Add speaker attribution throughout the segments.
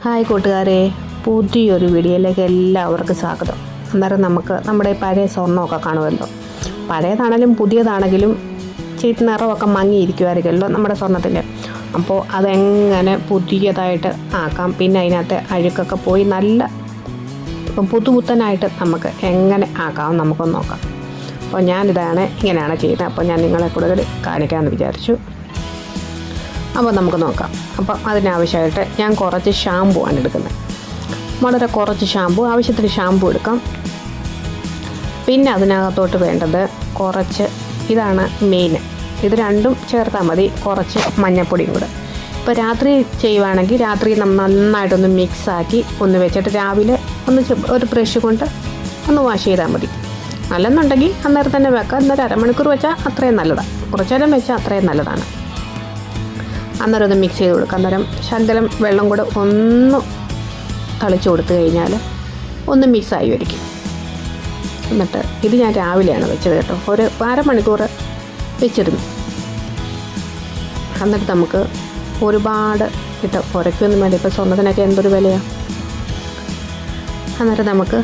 Speaker 1: Hi കൂട്ടുകാരെ, പുതിയൊരു വീഡിയോയിലേക്ക് എല്ലാവർക്കും സ്വാഗതം. അന്നേരം നമുക്ക് നമ്മുടെ പഴയ സ്വർണ്ണമൊക്കെ കാണുമല്ലോ. പഴയതാണെങ്കിലും പുതിയതാണെങ്കിലും ചീത്ത നിറമൊക്കെ മങ്ങിയിരിക്കുമായിരിക്കുമല്ലോ നമ്മുടെ സ്വർണ്ണത്തിൽ. അപ്പോൾ അതെങ്ങനെ പുതിയതായിട്ട് ആക്കാം, പിന്നെ അതിനകത്ത് അഴുക്കൊക്കെ പോയി നല്ല പുതുപുത്തനായിട്ട് നമുക്ക് എങ്ങനെ ആക്കാം നമുക്കൊന്ന് നോക്കാം. അപ്പോൾ ഇങ്ങനെയാണ് ചെയ്യുന്നത്. അപ്പോൾ ഞാൻ നിങ്ങളെ കൂടുതൽ കാണിക്കാമെന്ന് വിചാരിച്ചു. അപ്പോൾ നമുക്ക് നോക്കാം. അപ്പം അതിനാവശ്യമായിട്ട് ഞാൻ കുറച്ച് ഷാമ്പു ആണ് എടുക്കുന്നത്. വളരെ കുറച്ച് ഷാമ്പു, ആവശ്യത്തിന് ഷാമ്പു എടുക്കാം. പിന്നെ അതിനകത്തോട്ട് വേണ്ടത് കുറച്ച്, ഇതാണ് മെയിൻ, ഇത് രണ്ടും ചേർത്താൽ മതി. കുറച്ച് മഞ്ഞൾപ്പൊടിയും കൂടെ. ഇപ്പോൾ രാത്രി ചെയ്യുവാണെങ്കിൽ രാത്രി നന്നായിട്ടൊന്ന് മിക്സാക്കി ഒന്ന് വെച്ചിട്ട് രാവിലെ ഒരു ബ്രഷ് കൊണ്ട് ഒന്ന് വാഷ് ചെയ്താൽ മതി. നല്ലെന്നുണ്ടെങ്കിൽ അന്നേരം തന്നെ വെക്കാം. അന്നേരം അരമണിക്കൂർ വെച്ചാൽ അത്രയും നല്ലതാണ്, കുറച്ച് നേരം വെച്ചാൽ അത്രയും നല്ലതാണ്. അന്നേരം ഒന്ന് മിക്സ് ചെയ്ത് കൊടുക്കുക. അന്നേരം ശകലം വെള്ളം കൂടെ ഒന്ന് തളിച്ച് കൊടുത്തു കഴിഞ്ഞാൽ ഒന്ന് മിക്സായി വരിക്കും. എന്നിട്ട് ഇത് ഞാൻ രാവിലെയാണ് വെച്ചത് കേട്ടോ, ഒരു അരമണിക്കൂർ വെച്ചിരുന്നു. എന്നിട്ട് നമുക്ക് ഒരുപാട് ഉരയ്ക്കൊന്നും വേണ്ട. ഇപ്പോൾ സ്വർണ്ണത്തിനൊക്കെ എന്തൊരു വിലയാണ്. അന്നേരം നമുക്ക്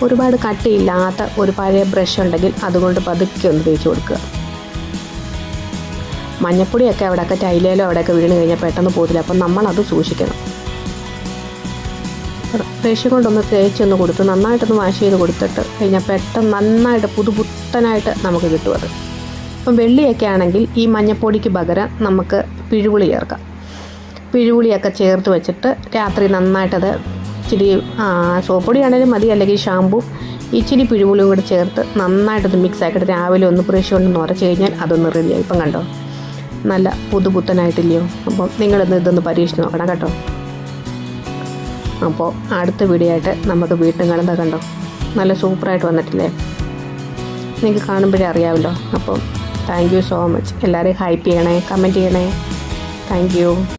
Speaker 1: ഒരുപാട് കട്ടിയില്ലാത്ത ഒരു പഴയ ബ്രഷ് ഉണ്ടെങ്കിൽ അതുകൊണ്ട് പതുക്കെ ഒന്ന് തേച്ച് കൊടുക്കുക. മഞ്ഞപ്പൊടിയൊക്കെ അവിടെയൊക്കെ ടൈലേലോ അവിടെയൊക്കെ വീണ് കഴിഞ്ഞാൽ പെട്ടെന്ന് പോകില്ല. അപ്പം നമ്മളത് സൂക്ഷിക്കണം. ബ്രഷ് കൊണ്ടൊന്ന് തേച്ചൊന്ന് കൊടുത്ത് നന്നായിട്ടൊന്ന് വാഷ് ചെയ്ത് കൊടുത്തിട്ട് കഴിഞ്ഞാൽ പെട്ടെന്ന് നന്നായിട്ട് പുതുപുത്തനായിട്ട് നമുക്ക് കിട്ടും അത്. ഇപ്പം വെള്ളിയൊക്കെ ആണെങ്കിൽ ഈ മഞ്ഞപ്പൊടിക്ക് പകരം നമുക്ക് പിഴുപുളി ചേർക്കാം. പിഴുപുളിയൊക്കെ ചേർത്ത് വെച്ചിട്ട് രാത്രി നന്നായിട്ടത് ഇച്ചിരി സോപ്പൊടി ആണെങ്കിലും മതി, അല്ലെങ്കിൽ ഷാമ്പു ഇച്ചിരി പിഴുപുളിയും കൂടി ചേർത്ത് നന്നായിട്ടത് മിക്സ് ആക്കിയിട്ട് രാവിലെ ഒന്ന് ബ്രഷ് കൊണ്ട് ഉരച്ച് കഴിഞ്ഞാൽ അതൊന്ന് റെഡിയായി. ഇപ്പം കണ്ടോ, നല്ല പുതുപുത്തനായിട്ടില്ലയോ? അപ്പോൾ നിങ്ങളിന്ന് ഇതൊന്ന് പരീക്ഷിച്ച് നോക്കണം കേട്ടോ. അപ്പോൾ അടുത്ത വീഡിയോ ആയിട്ട് നമുക്ക് വീണ്ടും കാണുന്നത്. കണ്ടോ, നല്ല സൂപ്പറായിട്ട് വന്നിട്ടില്ലേ? നിങ്ങൾക്ക് കാണുമ്പോഴേ അറിയാമല്ലോ. അപ്പോൾ താങ്ക് യു സോ മച്ച്. എല്ലാവരെയും ഹൈപ്പ് ചെയ്യണേ, കമൻറ്റ് ചെയ്യണേ. Thank you.